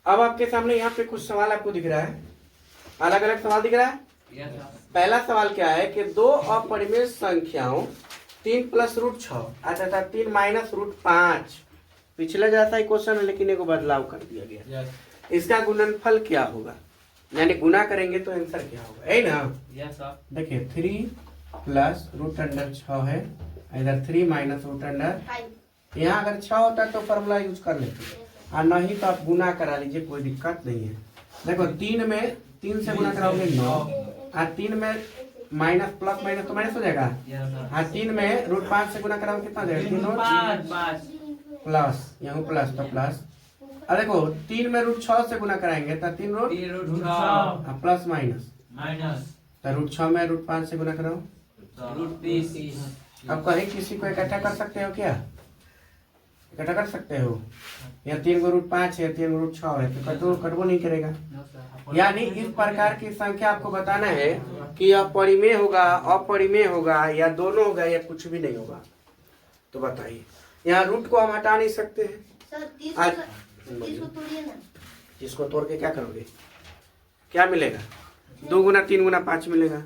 अब आपके सामने यहाँ पे कुछ सवाल आपको दिख रहा है, अलग अलग सवाल दिख रहा है। पहला सवाल क्या है कि दो अपरिमेय संख्याओं 3 + √6 आता था 3 - √5। पिछले जैसा ही क्वेश्चन है लेकिन एक बदलाव कर दिया गया। इसका गुणनफल क्या होगा, यानी गुना करेंगे तो आंसर क्या होगा, है ना। देखिए 3 + √6 है, इधर 3 - √5। यहाँ अगर 6 होता है तो फॉर्मूला यूज कर लेते, और नहीं तो आप गुना करा लीजिए, कोई दिक्कत नहीं है। देखो 3 से गुना कराओगे 9, और 3 में माइनस प्लस माइनस तो माइनस हो जाएगा, हाँ 3 में √5 से गुना कराओगे कितना हो जाएगा, 3 प्लस, यहाँ प्लस तो प्लस। अब देखो 3 में √6 से गुना कराएंगे तो 3 √6 प्लस माइनस, तो √6 में √5 से गुना कराओ √20। अब कहीं किसी को इकट्ठा कर सकते हो क्या, इकट्ठा कर सकते हो, या 3 को √5 है, 3 को √6 है, तो कटबो नहीं करेगा। यानी इस प्रकार की संख्या आपको बताना है कि अपरिमेय होगा, अपरिमेय होगा, या दोनों होगा, या कुछ भी नहीं होगा। तो बताइए, यहाँ रूट को हम हटा नहीं सकते हैं। इसको तोड़ के क्या करोगे, क्या मिलेगा, 2 × 3 × 5 मिलेगा,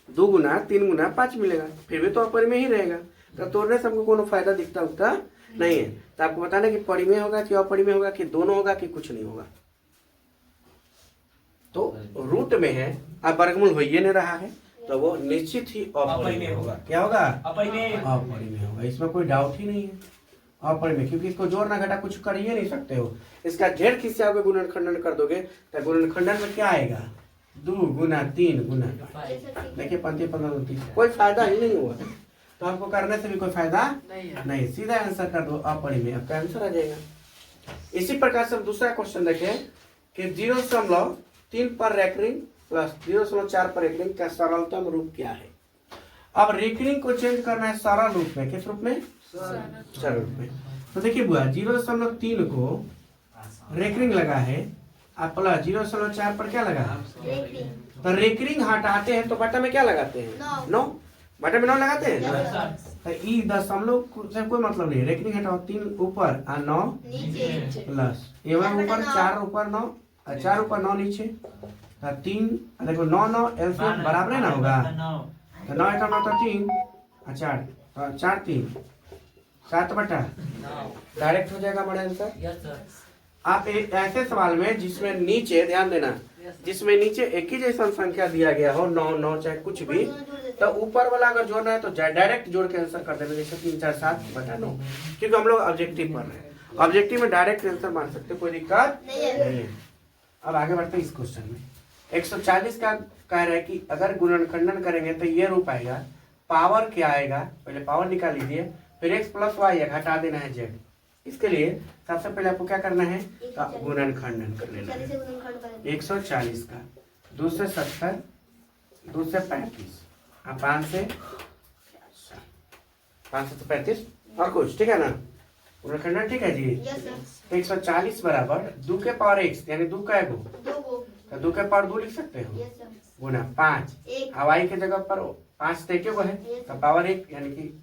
2 × 3 × 5 मिलेगा, फिर भी तो अपरिमेय ही रहेगा। तो तोड़ने से हमको कोनो फायदा दिखता उगता नहीं है। तो आपको बताना कि परिमेय होगा कि अपरिमेय होगा, कि दोनों होगा, कि कुछ नहीं होगा। तो रूट में है, अब वर्गमूल हो ही नहीं रहा है, तो वो निश्चित ही अपरिमेय होगा। क्या होगा, अपरिमेय होगा, इसमें कोई डाउट ही नहीं है, अपरिमेय, क्योंकि इसको जोड़ना घटा कुछ कर ही नहीं सकते हो। इसका जेड किससे आओगे, गुणनखंडन कर दोगे, तो गुणनखंडन में क्या आएगा, 2 × 3 × 5। देखिए 5 15 30, कोई फायदा ही नहीं हुआ। तो आपको करने से भी कोई फायदा नहीं, सीधा आंसर कर दो अपरिमेय, आपका आंसर आ जाएगा। इसी प्रकार से हम दूसरा क्वेश्चन देखें कि 0.3 पर रेकरिंग प्लस 0.4 पर रेकरिंग का सरलतम रूप क्या है। अब रेकरिंग को चेंज करना है सरल रूप में, किस रूप में, सरल रूप में। तो देखिए बुआ 0.3 को रेकरिंग लगा है, आप प्लस 0.4 पर क्या लगा, तो रेकरिंग हटाते हैं तो बटा में क्या लगाते हैं, 9, बटे में 9 लगाते हैं। तो ई दशमलव से कोई मतलब नहीं, रेकरिंग हटाओ, 3 ऊपर और 9 प्लस, एवं ऊपर 4 ऊपर 9 और 4 ऊपर 9 नीचे, तो 3 देखो 9 9 एलसीएम बराबर है ना होगा, तो 9 × 9 तो 3 और 4, तो 4 3 7 बटा, डायरेक्ट हो जाएगा बड़ा आंसर। आप एक ऐसे सवाल में जिसमें नीचे ध्यान देना, जिसमें नीचे एक ही जैसा संख्या दिया गया हो, 9 9 चाहे कुछ भी, तो ऊपर वाला अगर जोड़ना है तो डायरेक्ट जोड़ के आंसर कर देना, जैसे 3 4 7 बटा 9, क्योंकि हम लोग ऑब्जेक्टिव पढ़ रहे हैं, ऑब्जेक्टिव में डायरेक्ट आंसर मान सकते, कोई दिक्कत नहीं है। अब आगे बढ़ते हैं इस क्वेश्चन में। 140 का कह रहा है कि अगर गुणनखंडन करेंगे तो ये रूप आएगा, पावर क्या आएगा, पहले पावर निकाल लीजिए, फिर x + y है, घटा देना है z। इसके लिए सबसे पहले आपको क्या करना है, गुणनखंडन कर लेना है। 140 का 2 से 70, 2 से 35 और 5 से 35 और कुछ, ठीक है ना, गुणनखंडन, ठीक है जी। तो 140 बराबर 2 के पावर x, यानी 2 का एगो, तो 2 के पावर 2 लिख सकते हो, गुना 5, y के जगह पर 5 तो एक है, तो पावर 1 यानी कि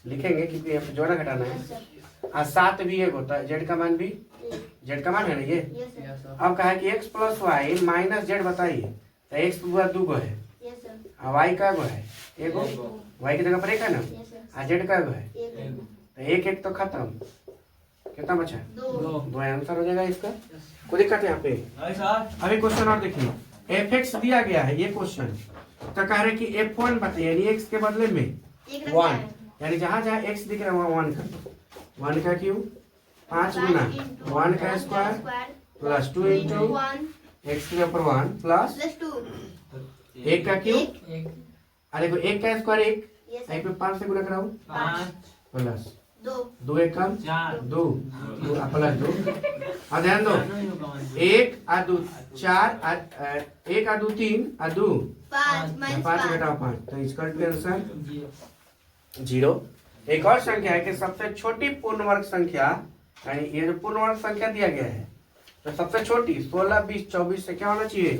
लिखेंगे क्योंकि यहाँ पे जोड़ा घटाना है, और 7 भी एक होता है, z का मान भी, z का मान है ना ये। अब कहा कि x + y - z बताइए, तो x पूरा 2 गो है, और y का गो है एगो, y की जगह पर 1 है ना, और z का गो है, तो 1 1 तो खत्म, कितना बचा, 2 आंसर हो जाएगा इसका, कोई दिक्कत यहाँ पे। अभी क्वेश्चन और देखिए, f(x) दिया गया है ये क्वेश्चन, तो कह रहे कि f1 बताइए, यानी x के बदले में 1, यानी जहां जहां x दिख रहा है वहां 1 कर दो, 1 का क्यूब 5 गुना 1 का स्क्वायर प्लस 2 इंटू x के ऊपर 1 प्लस 1 का क्यूब, अरे देखो 1 का स्क्वायर 1, यहीं पे 5 से गुना कराओ, 5 प्लस 2 1 कम 2 प्लस 2, और ध्यान दो 1 और 2 4, 1 और 2 3 और 2 5 घटाओ 5, तो इसका आंसर 0। एक और संख्या है कि सबसे छोटी पूर्ण वर्ग संख्या, यानी ये जो पूर्ण वर्ग संख्या दिया गया है, तो सबसे छोटी 16 20 24 से क्या होना चाहिए,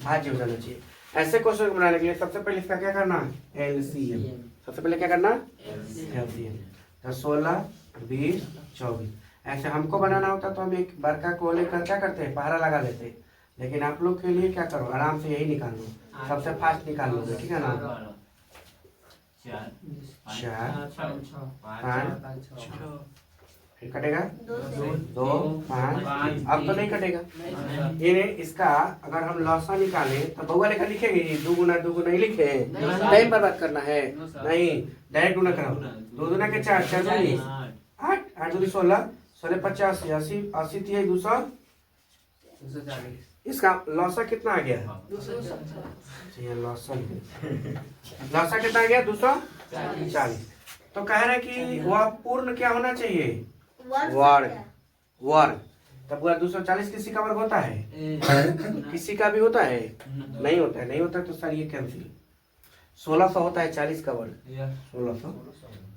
भाज्य हो जाना चाहिए। ऐसे क्वेश्चन को बनाने के लिए सबसे पहले इसका क्या करना है, एलसीएम। सबसे पहले क्या करना, एलसीएम। तो 16 20 24, ऐसे हमको बनाना होता तो हम एक बड़का को लेकर क्या करते हैं, पहरा लगा देते। लेकिन आप लोग के लिए क्या करो, आराम से यही निकाल लो, सबसे फास्ट निकाल लोगे, ठीक है ना। 4 5 6 फिर कटेगा 2 5। अब तो नहीं कटेगा ये। इसका अगर हम लौसा निकाले तो बउआ लेकर लिखेंगे, 2 गुना 2 गुना ही लिखे, टाइम बर्बाद करना है नहीं, डायरेक्ट गुना कराओ। 2 गुना के 4 4 दूनी 8 8 दूनी 16 16 50 80 80 3 240। इसका लौसा कितना आ गया, लौसा कितना आ गया 240। तो कह रहे कि वह पूर्ण क्या होना चाहिए, वर्ग। वर्ग तब पूरा 240 किसी का वर्ग होता है, किसी का भी होता है, नहीं होता है। नहीं होता है तो सर ये कैंसिल। 1600 होता है 40 का वर्ग, 1600।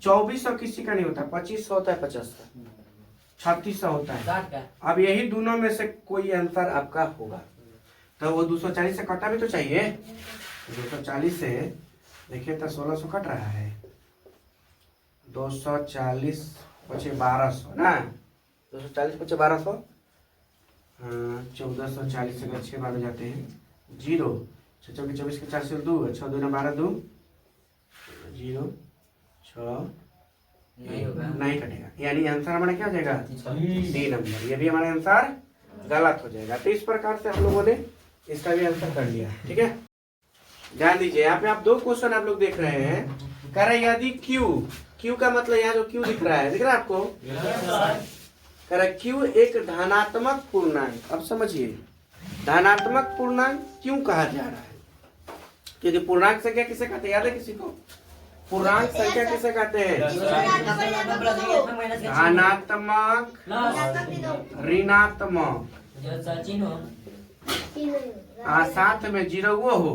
2400 किसी का नहीं होता, 2500 होता है 50 का, 3600 होता है। अब यही दोनों में से कोई आंसर आपका होगा तो वो 240 से कटा भी तो चाहिए। 240 से देखिए तो 1600 कट रहा है, 240 पचे 1200 ना, 240 पचे 1200, 1440 से 6 बार जाते हैं 0, 6 चौके 24 के 4 से 2, 6 2 12 2 0 6 नहीं कटेगा, यानी आंसर हमारा क्या हो जाएगा, डी नंबर। ये भी हमारा आंसर गलत हो जाएगा। तो इस प्रकार से हम लोगों ने इसका भी आंसर कर लिया, ठीक है। ध्यान दीजिए यहाँ पे आप 2 क्वेश्चन आप लोग देख रहे हैं। कह रहे यदि Q का मतलब यहाँ जो Q दिख रहा है, दिख रहा है आपको, कह रहा Q एक धनात्मक पूर्णांक। अब समझिए धनात्मक पूर्णांक क्यों कहा जा रहा है, क्योंकि पूर्णांक संख्या किसे कहते हैं, याद है किसी को, पूर्णांक संख्या किसे कहते हैं, धनात्मक ऋणात्मक, साथ में 0 वो हो,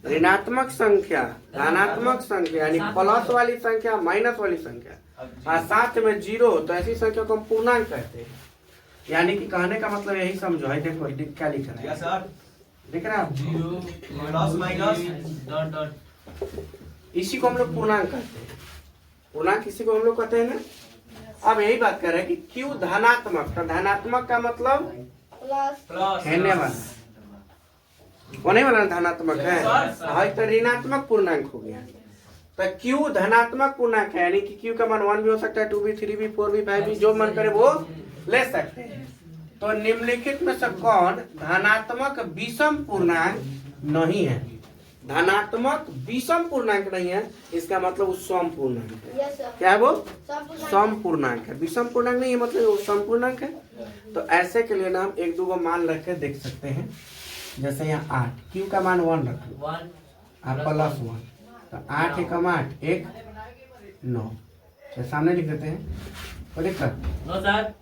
ऋणात्मक संख्या धनात्मक संख्या यानी प्लस वाली संख्या माइनस वाली संख्या, साथ में 0 तो ऐसी संख्या को हम पूर्णांक कहते हैं। यानी कि कहने का मतलब यही समझो है, देखो क्या लिख रहा है, देख रहे हैं, इसी को हम लोग पूर्णांक कहते हैं। पूर्णांक इसी को हम लोग कहते हैं ना। अब यही बात कर रहे हैं कि Q धनात्मक, तो धनात्मक का मतलब कहने वाला, होने वाला धनात्मक है तो ऋणात्मक पूर्णांक हो गया। तो Q धनात्मक पूर्णांक है, यानी कि Q का मान 1 भी हो सकता है, 2 भी, 3 भी, 4 भी, 5 भी, जो मन करे वो ले सकते हैं। तो निम्नलिखित में से कौन धनात्मक विषम पूर्णांक नहीं है, धनात्मक विषम पूर्णांक नहीं है, इसका मतलब वो सम पूर्णांक है। क्या है वो, सम पूर्णांक है, विषम पूर्णांक नहीं है, मतलब वो सम पूर्णांक है। तो ऐसे के लिए ना हम 1 2 को मान रख के देख सकते हैं। जैसे यहाँ 8, Q का मान 1 रख लो, प्लस 1, तो 8 1 8 1 9, तो सामने लिख देते हैं, कोई दिक्कत।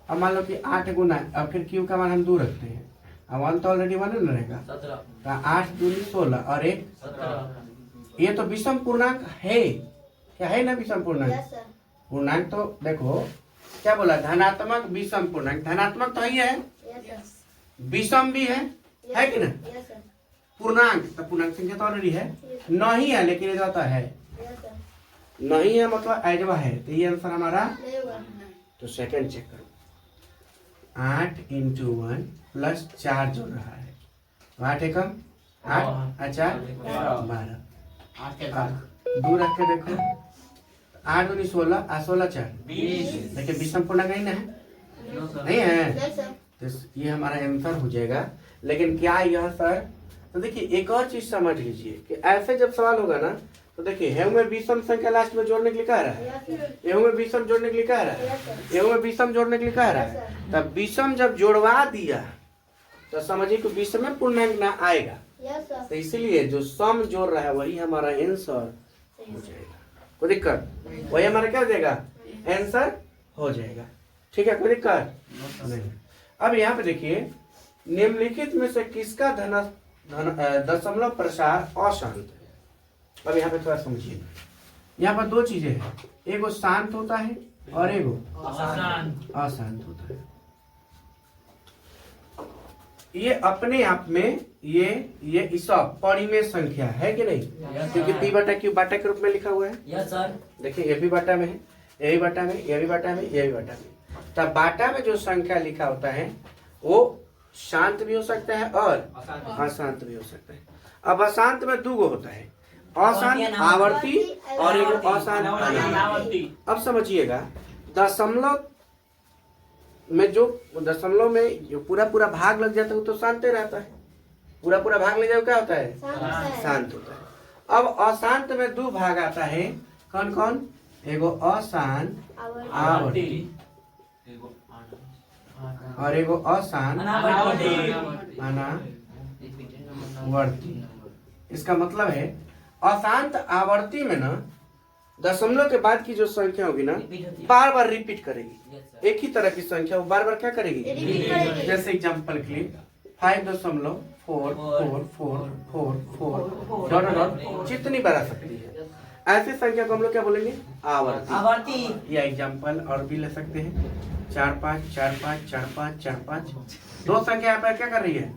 अब मान लो कि 8 गुना, अब फिर Q का मान हम 2 रखते हैं, अब 1 तो ऑलरेडी 1 रहेगा, तो 8 2 16 और 1 17। ये तो विषम पूर्णांक है, क्या है ना विषम पूर्णांक। पूर्णांक तो देखो क्या बोला, धनात्मक विषम पूर्णांक, धनात्मक तो ही है, विषम भी है कि ना। पूर्णांक तो पूर्णांक संख्या तो ऑलरेडी है, नहीं है लेकिन ये तो है, नहीं है मतलब एजवा है, तो ये आंसर हमारा। तो सेकंड चेक करो, 8 × 1 प्लस 4 जोड़ रहा है, 8 एकम 8 अच्छा 12, 2 रख के देखो, 8 दूनी 16 और 16 4 20। देखिए विषम पूर्णांक नहीं है, नहीं है, तो ये हमारा आंसर हो जाएगा। लेकिन क्या यह सर, तो देखिए एक और चीज समझ लीजिए कि ऐसे जब सवाल होगा ना, तो देखिए हेउ में विषम संख्या लास्ट में जोड़ने के लिए कह रहा है, हेउ में विषम जोड़ने के लिए कह रहा है, हेउ में विषम जोड़ने के लिए कह रहा है। तब विषम जब जोड़वा दिया तो समझिए कि विषम में पूर्णांक ना आएगा, तो इसीलिए जो सम जोड़ रहा है वही हमारा आंसर हो जाएगा। कोई दिक्कत, वही हमारा क्या हो जाएगा, आंसर हो जाएगा, ठीक है, कोई दिक्कत नहीं। अब यहाँ पे देखिए निम्नलिखित में से किसका दशमलव प्रसार अशांत है। अब यहाँ पे थोड़ा समझिए, यहाँ पर 2 चीजें हैं, एगो शांत होता है और एगो अशांत होता है। ये अपने आप में ये सब परिमेय संख्या है कि नहीं, क्योंकि P बटा Q बाटा के रूप में लिखा हुआ है। देखिए ये भी बाटा में है, ये भी बाटा में, ये भी बाटा में, ये भी बाटा में। तब बाटा में जो संख्या लिखा होता है वो शांत भी हो सकता है और अशांत भी हो सकता है। अब अशांत में दो होता है, अशांत आवर्ती और एक अशांत अनावर्ती। अब समझिएगा, दशमलव में जो पूरा पूरा भाग लग जाता है वो तो शांत रहता है, पूरा पूरा भाग लग जाए क्या होता है? शांत होता है। अब अशांत में दो भाग आता है, कौन कौन? एगो अशांत आवर्ती और एगो अशांत अनावर्ती। इसका मतलब है अशांत आवर्ती में ना दशमलव के बाद की जो संख्या होगी ना बार बार रिपीट करेगी, एक ही तरह की संख्या वो बार बार क्या करेगी? जैसे एग्जांपल के लिए 5.44444 जितनी बार आ सकती है ऐसी संख्या को हम लोग क्या बोलेंगे? आवर्ती। या एग्जांपल और भी ले सकते हैं, 4 5 4 5 4 5 4 5। दो संख्या यहाँ पर क्या कर रही है?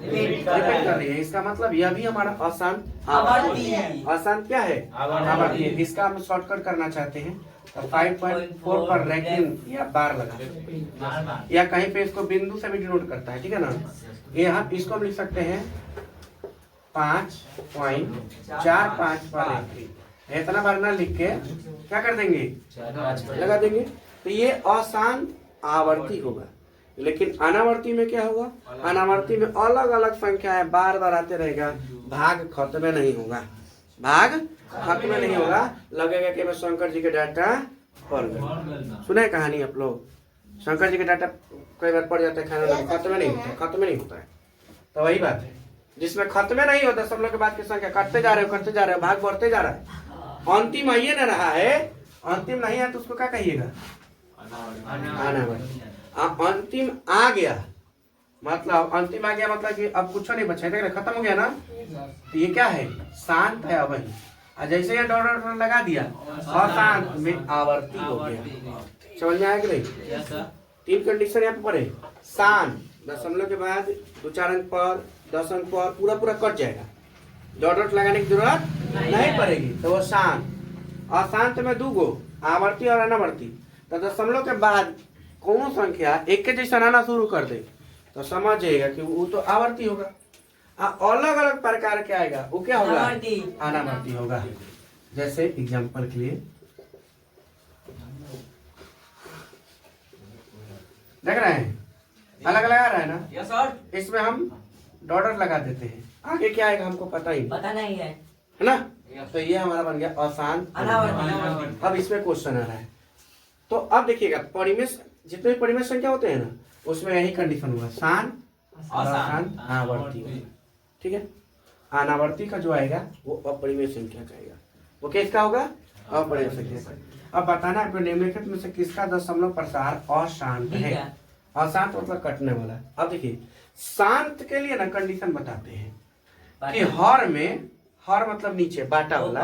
रिपीट कर रही है। इसका मतलब यह भी हमारा अशांत आवर्ती है। अशांत क्या है? आवर्ती है। इसका हम शॉर्टकट करना चाहते हैं तो 5.4 पर रैंकिंग या बार लगा सकते हैं, या कहीं पे इसको बिंदु से भी डिनोट करता है, ठीक है ना? यहाँ इसको हम लिख सकते हैं 5.45 पर रैंकिंग। इतना बार ना लिख के क्या कर देंगे? लगा देंगे। तो ये अशांत आवर्ती होगा। लेकिन अनावर्ती में क्या होगा? अनावर्ती में अलग अलग संख्या है, बार बार आते रहेगा, भाग खत्म नहीं होगा, भाग खत्म नहीं होगा। लगेगा कि मैं शंकर जी के डाटा पढ़ गया। सुने कहानी आप लोग? शंकर जी के डाटा कई बार पढ़ जाते हैं, खाना खत्म नहीं होता है, खत्म नहीं होता है। तो वही बात है, जिसमें खत्म नहीं होता, सब लोग के बाद की संख्या करते जा रहे हो, भाग बढ़ते जा रहा है, अंतिम आइए न रहा है, अंतिम नहीं है तो उसको क्या कहिएगा? अनावर्ती। अंतिम आ गया मतलब कि अब कुछ नहीं बचा, खत्म हो गया ना, तो ये क्या है? शांत है। अब वही जैसे ये डॉलर लगा दिया अशांत में आवर्ती हो गया। समझ में आया कि नहीं? 3 कंडीशन यहाँ पे पड़े। शांत दशमलव के बाद 2-4 अंक पर 10 अंक पर पूरा पूरा कट जाएगा, डॉट लगाने की जरूरत नहीं पड़ेगी, तो वो शांत। अशांत में 2 आवर्ती और अनावर्ती। तो दशमलव के बाद कौन संख्या एक के जैसा आना शुरू कर दे तो समझ जाएगा कि वो तो आवर्ती होगा। अलग अलग प्रकार के आएगा वो क्या होगा? अनावर्ती होगा। जैसे एग्जांपल के लिए देख रहे हैं, अलग अलग आ रहा है ना? Yes sir. इसमें हम डॉलर लगा देते हैं, आगे क्या आएगा हमको पता नहीं है ना? तो ये हमारा बन गया अशांत अनावर्ती। अब इसमें क्वेश्चन आ रहा है, तो अब देखिएगा परिमेय जितने भी परिमेय संख्या होते हैं ना उसमें यही कंडीशन हुआ, शांत और अशांत आवर्ती। ठीक है, अनावर्ती का जो आएगा वो अपरिमेय संख्या का आएगा। वो किसका होगा? अपरिमेय संख्या का। अब बताना है निम्नलिखित में से किसका दशमलव प्रसार अशांत है? अशांत मतलब कटने वाला। अब देखिए शांत के लिए ना कंडीशन बताते हैं कि हर में, हर मतलब नीचे बाटा वाला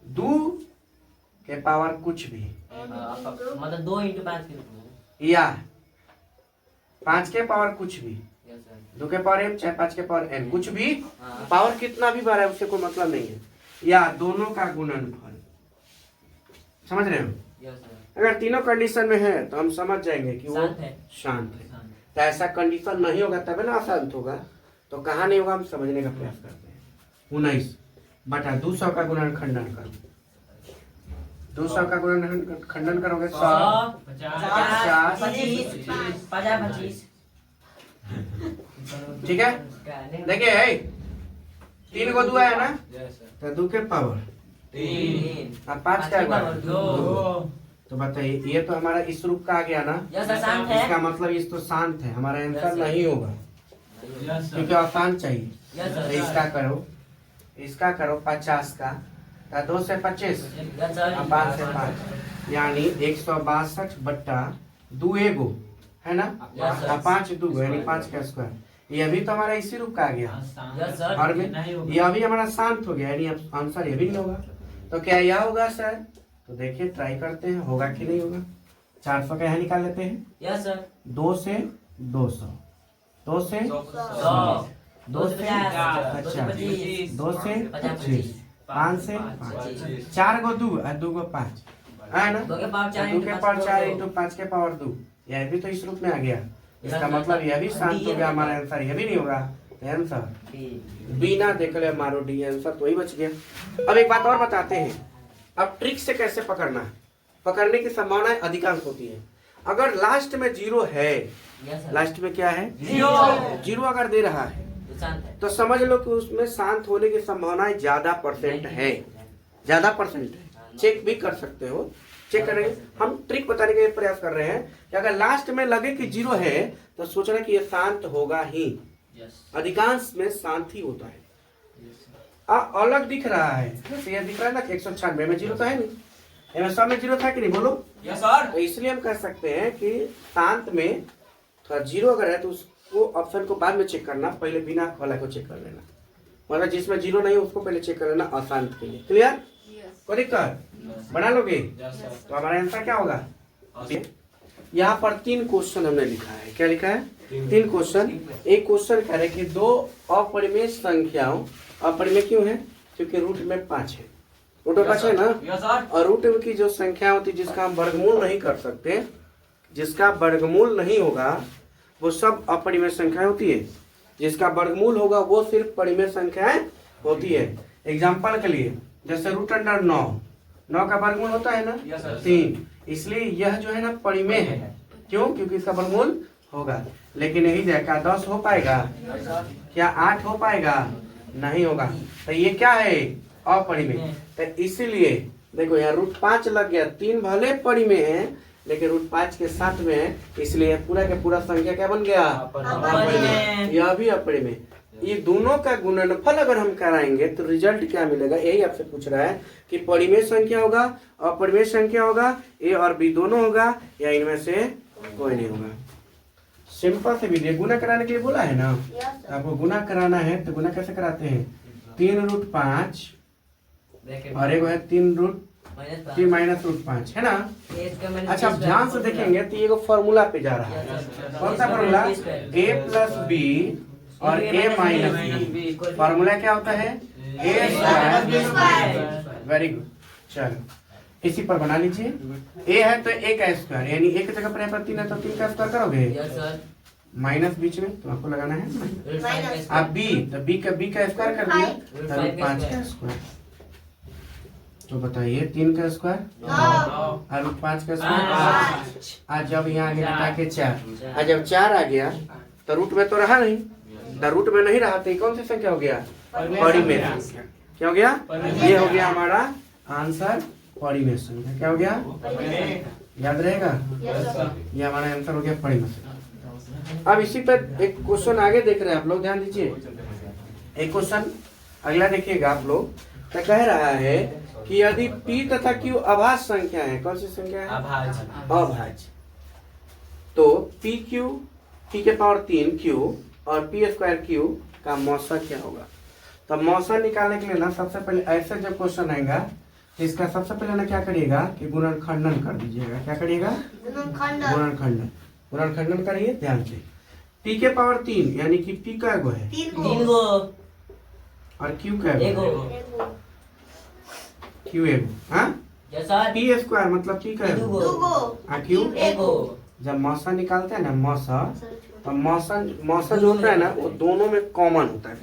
2 के पावर कुछ भी, मतलब 2 × 5 के रूप में, या 5 के पावर कुछ भी, 2 के पावर m चाहे 5 के पावर n, कुछ भी पावर कितना भी बार है उससे कोई मतलब नहीं है, या दोनों का गुणनफल। समझ रहे हो? अगर तीनों कंडीशन में है तो हम समझ जाएंगे कि वो शांत है। तो ऐसा कंडीशन नहीं होगा तब ना अशांत होगा। तो कहाँ नहीं होगा हम समझने का प्रयास करते हैं। 19/200 का गुणनखंडन करो, 200 का गुणनखंडन करोगे 100 50 25। ठीक है, देखिए 3 को 2 है ना, तो 2 के पावर 3 और 5 का पावर 2। तो बताइए ये तो हमारा इस रूप का आ गया ना? इसका मतलब इस तो शांत है, हमारा आंसर नहीं होगा क्योंकि आसान चाहिए। तो इसका करो 50 का 2 से 25 और 5 से 5 यानी 162/2 एगो है ना, और 5 2 यानी 5 का स्क्वायर। ये भी तो हमारा इसी रूप का आ गया, और यह भी हमारा शांत हो गया, यानी आंसर ये भी नहीं होगा। तो क्या यह होगा सर? तो देखिए ट्राई करते हैं होगा कि नहीं होगा। 400 का यहाँ निकाल लेते हैं। Yes sir. 2 से 200, 2 से 100, 2 से 50, 2 से 25, 5 से 5, 4 को 2 और 2 को 5, है ना, 2 के पावर 4 2 के पावर 4 इंटू 5 के पावर 2, यह भी तो इस रूप में आ गया। इसका मतलब यह भी शांत हो गया हमारा आंसर, यह भी नहीं होगा तो आंसर बिना देखले मारो डी आंसर तो ही बच गया। अब एक बात और बताते हैं, अब ट्रिक से कैसे पकड़ना है। पकड़ने की संभावना अधिकांश होती है। अगर लास्ट में 0 है, लास्ट में क्या है 0 अगर दे रहा है तो समझ लो कि उसमें शांत होने की संभावना ज्यादा परसेंट है, ज्यादा परसेंट है। चेक भी कर सकते हो, चेक करेंगे। हम ट्रिक बताने का प्रयास कर रहे हैं कि अगर लास्ट में लगे कि 0 है तो सोचना कि ये शांत होगा ही, अधिकांश में शांत ही होता है। अलग दिख रहा है, जैसे ये दिख रहा है ना 196 में 0 तो है नहीं, सब में 0 था कि नहीं, बोलो यस सर। तो इसलिए हम कह सकते हैं कि शांत में थोड़ा 0 अगर है तो उसको ऑप्शन को बाद में चेक करना, पहले बिना वाला को चेक कर लेना। मतलब जिसमें 0 नहीं है उसको पहले चेक कर लेना अशांत के लिए। क्लियर, कोई दिक्कत बना लोगे तो हमारा आंसर क्या होगा। यहाँ पर 3 क्वेश्चन हमने लिखा है। क्या लिखा है, 3 क्वेश्चन। एक क्वेश्चन कह रहे कि 2 अपरिमेय संख्याओं, अपरिमेय क्यों है क्योंकि रूट में 5 है, रूट में 5 है ना, और रूट की जो संख्या होती है जिसका हम वर्गमूल नहीं कर सकते, जिसका वर्गमूल नहीं होगा वो सब अपरिमेय संख्या होती है, जिसका वर्गमूल होगा वो सिर्फ परिमेय संख्याएं होती है। एग्जाम्पल के लिए जैसे √9, 9 का वर्गमूल होता है ना 3, इसलिए यह जो है ना परिमेय है। क्यों, क्योंकि इसका वर्गमूल होगा। लेकिन यही क्या 10 हो पाएगा, क्या 8 हो पाएगा, नहीं होगा। तो ये क्या है, अपरिमेय। तो इसीलिए देखो यहाँ √5 लग गया, 3 भले परिमेय है लेकिन √5 के साथ में है, इसलिए पूरा का पूरा संख्या क्या बन गया, अपरिमेय। यह भी अपरिमेय। ये दोनों का गुणनफल अगर हम कराएंगे तो रिजल्ट क्या मिलेगा, यही आपसे पूछ रहा है कि परिमेय संख्या होगा, अपरिमेय संख्या होगा, ए और बी दोनों होगा, या इनमें से कोई नहीं होगा। सिंपल से विधि, गुना कराने के लिए बोला है ना, आपको गुना कराना है तो गुना कैसे कराते हैं, 3√5 और एक है 3 माइनस √5 है ना। अच्छा अब ध्यान से देखेंगे तो ये फॉर्मूला पे जा रहा है। कौन सा फॉर्मूला, a प्लस बी और a माइनस बी। फॉर्मूला क्या होता है, a²। वेरी गुड, चलो इसी पर बना लीजिए। a है तो a का स्क्वायर, यानी a की जगह पर 3 है तो 3 का स्क्वायर करोगे, माइनस बीच में तो आपको लगाना है। अब b तो b का स्क्वायर कर दिया तो √5 का स्क्वायर। तो बताइए 3 का स्क्वायर और √5 का स्क्वायर। आज जब यहाँ आगे बता के 4, आज जब 4 आ गया तो रूट में तो रहा नहीं, तो रूट में नहीं रहा तो कौन सी संख्या हो गया, परिमेय संख्या। क्या हो गया, ये हो गया हमारा आंसर, परिमेय संख्या। क्या हो गया, याद रहेगा, ये हमारा आंसर हो गया परिमेय संख्या। अब इसी पर एक क्वेश्चन आगे देख रहे हैं आप लोग, ध्यान दीजिए। एक क्वेश्चन अगला देखिएगा आप लोग, तो कह रहा है कि यदि p तथा q अभाज्य संख्या है, कौन सी संख्या है, अभाज्य, तो p के पावर 3 q और p² q का मौसा क्या होगा। तो मौसा निकालने के लिए ना सबसे पहले ऐसे जब क्वेश्चन आएगा तो इसका सबसे पहले ना क्या करिएगा कि गुणनखंडन कर दीजिएगा। क्या करिएगा, गुणनखंडन करिए ध्यान से। p के पावर 3 यानी कि p का एगो है 3 गो और q का एगो, q एगो, हाँ p² मतलब p का एगो और q एगो। जब मौसा निकालते हैं ना मौसा, तो मौसा जो होता है ना वो दोनों में कॉमन होता है।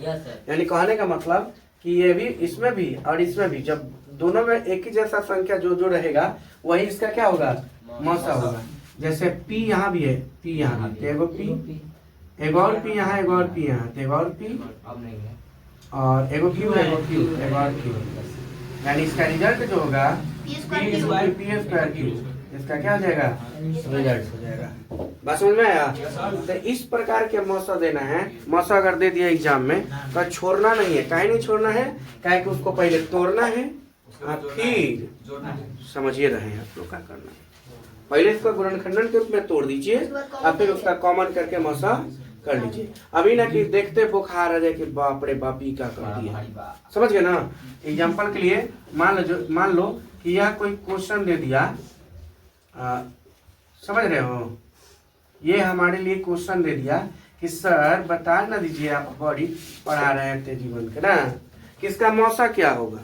यानी कहने का मतलब कि ये भी इसमें भी और इसमें भी जब दोनों में एक ही जैसा संख्या जो रहेगा वही इसका क्या होगा, मौसा होगा। जैसे p यहाँ भी है, p यहाँ भी, एगो p, एगो और p यहाँ, एगो और p यहाँ, एगो और p और एगो q, एगो और q, यानी इसका रिजल्ट जो होगा p²q, इसका क्या हो जाएगा, रिजल्ट हो जाएगा। बात समझ में आया। तो इस प्रकार के मौसा देना है। मौसा अगर दे दिया एग्जाम में तो छोड़ना नहीं है। काहे नहीं छोड़ना है, काहे कि उसको पहले तोड़ना है और फिर समझिए रहे हैं आप लोग क्या करना है। पहले इसको गुणनखंडन के रूप में तोड़ दीजिए और फिर उसका कॉमन करके मौसा कर लीजिए। अभी ना कि देखते बुखार आ जाए कि बाप रे बाप ही क्या कर दिया, समझ गए ना। एग्जाम्पल के लिए मान लो कि यह कोई क्वेश्चन दे दिया, समझ रहे हो, ये हमारे लिए क्वेश्चन दे दिया कि सर बता ना दीजिए, आप बड़ी पढ़ा रहे थे जीवन के ना, किसका मौसा क्या होगा।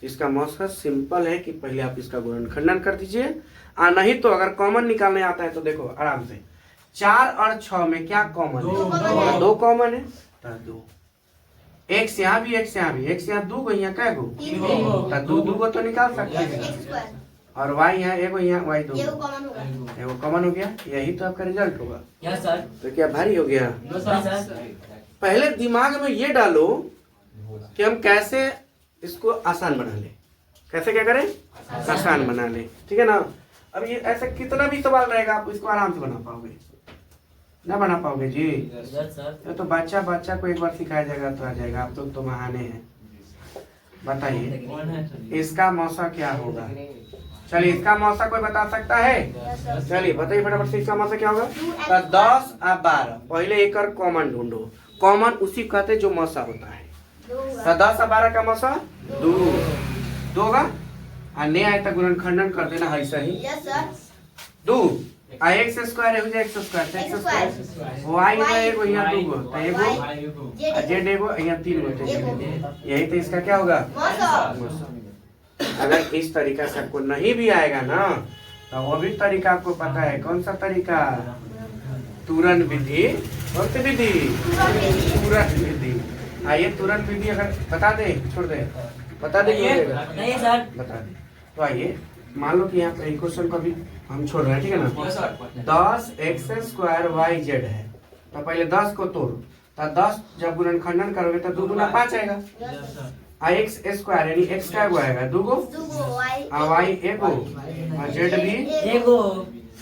तो इसका मौका सिंपल है कि पहले आप इसका गुणनखंडन कर दीजिए, नहीं तो अगर कॉमन निकालने आता है तो देखो आराम से 4 और 6 में क्या कॉमन है? 2 कॉमन है तो 2। x यहाँ भी x यहाँ भी, x यहाँ 2 गो यहाँ क्या गो? 2 2 गो तो निकाल सकते हैं। और y यहाँ एगो यहाँ y 2 एगो कॉमन हो गया। यही तो आपका रिजल्ट होगा। Yes sir. तो क्या भारी हो गया? पहले दिमाग में ये डालो कि हम कैसे इसको आसान बना ले। कैसे क्या करें? आसान बना ले, ठीक है ना। अब ये ऐसा कितना भी सवाल रहेगा आप इसको आराम से बना पाओगे? ना बना पाओगे जी? Yes sir. ये तो बच्चा को एक बार सिखाया जाएगा तो आ जाएगा। आप तो महाने हैं। बताइए इसका मौसा क्या होगा? चलिए इसका मौसा कोई बता सकता है? चलिए बताइए फटाफट से इसका मौसा क्या होगा? तो 10 और 12 पहले एक और कॉमन ढूंढो। कॉमन उसी कहते जो मौसा होता है। तो 10 और 12 का मौसा 2 होगा। नहीं आए तो गुणनखंडन कर देना ऐसा ही। 2 x स्क्वायर हो जाए x स्क्वायर y का एगो यहाँ 2 गो तो एगो z एगो यहाँ 3 गो तो यही तो इसका क्या होगा? अगर इस तरीका से आपको नहीं भी आएगा ना तो वो भी तरीका आपको पता है। कौन सा तरीका? तुरंत विधि। कौन सी विधि? तुरंत विधि। आइए तुरंत विधि अगर बता दे, छोड़ दे, बता दे नहीं सर बता दे। तो आइए मान लो कि यहाँ पे क्वेश्चन को भी हम छोड़ रहे हैं, ठीक है ना। 10 x स्क्वायर y z है तो पहले 10 को तोड़ो। तो 10 जब गुणनखंडन करोगे तो 2 गुना 5 आएगा। x स्क्वायर यानी x का एगो आएगा 2 गो, y एगो और z भी एगो।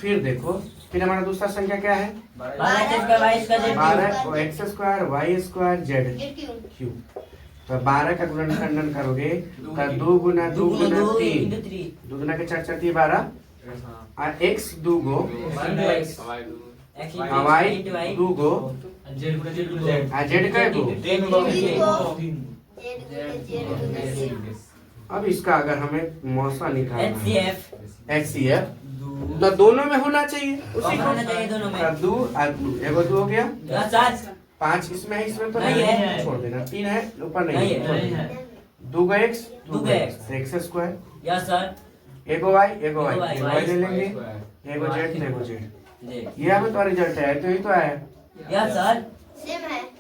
फिर देखो फिर हमारा दूसरा संख्या क्या है? 12 को x square y square z cube. तो 12 का गुणनखंडन करोगे तो 2 गुना 2 गुना 3 2 गुना के 4 4 12 और x 2 गो y 2 गो और z का एगो। अब इसका अगर हमें मौसा निकालना है HCF तो दोनों में होना चाहिए उसी को। दोनों में 2 और 2 एगो 2 हो गया। 5 इसमें है, इसमें तो नहीं है, छोड़ देना। 3 है ऊपर नहीं है। 2 का x 2 का x स्क्वायर। Yes sir. एगो y y ले लेंगे, एगो z एगो z। ये हमें तो रिजल्ट है तो ही तो आया। Yes sir.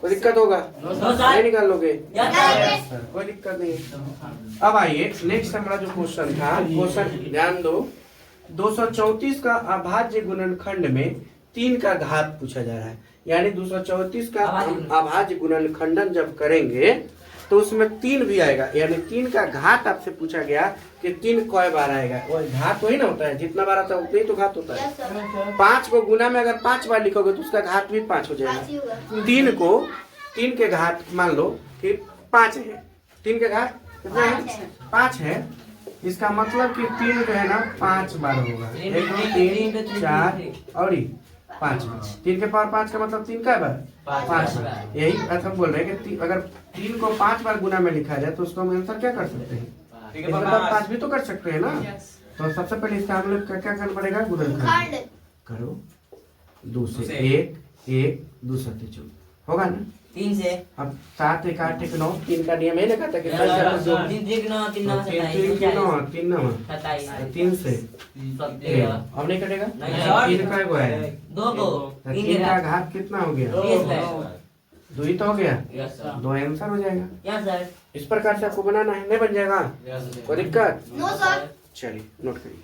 कोई दिक्कत होगा? नहीं निकाल लोगे? यस सर कोई दिक्कत नहीं। अब आइए नेक्स्ट हमारा जो क्वेश्चन था, क्वेश्चन ध्यान दो। 234 का अभाज्य गुणनखंड में 3 का घात पूछा जा रहा है। यानी 234 का अभाज्य गुणनखंडन जब करेंगे तो उसमें 3 भी आएगा। यानी 3 का घात आपसे पूछा गया कि 3 कई बार आएगा। वो घात वही ना होता है, जितना बार आता है उतना ही तो घात होता है। 5 को गुना में अगर 5 बार लिखोगे तो उसका घात भी 5 हो जाएगा। 3 के घात मान लो कि 5 है। 3 के घात कितना है? 5 है। इसका मतलब कि 3 जो है ना 5 बार होगा। 1 2 3 4 और 5। 3 के पावर 5 का मतलब 3 का बार 5 बार। यही हम बोल रहे हैं कि अगर 3 को 5 बार गुना में लिखा जाए तो उसको हम आंसर क्या कर सकते हैं? 5 भी तो कर सकते हैं ना। तो सबसे पहले इसका हम लोग क्या करना पड़ेगा? गुणनखंड करो। 2 से 1 2 7 4 होगा ना। 3 से अब 7 1 8 1 9 3 का नियम है ना, कहता है कि 3 से अब नहीं कटेगा। 3 का एगो है 2 को 3 का घात कितना हो गया? 2 ही तो हो गया। 2 आंसर हो जाएगा। Yes sir. इस प्रकार से आपको बनाना है, नहीं बन जाएगा? कोई दिक्कत? चलिए नोट करिए।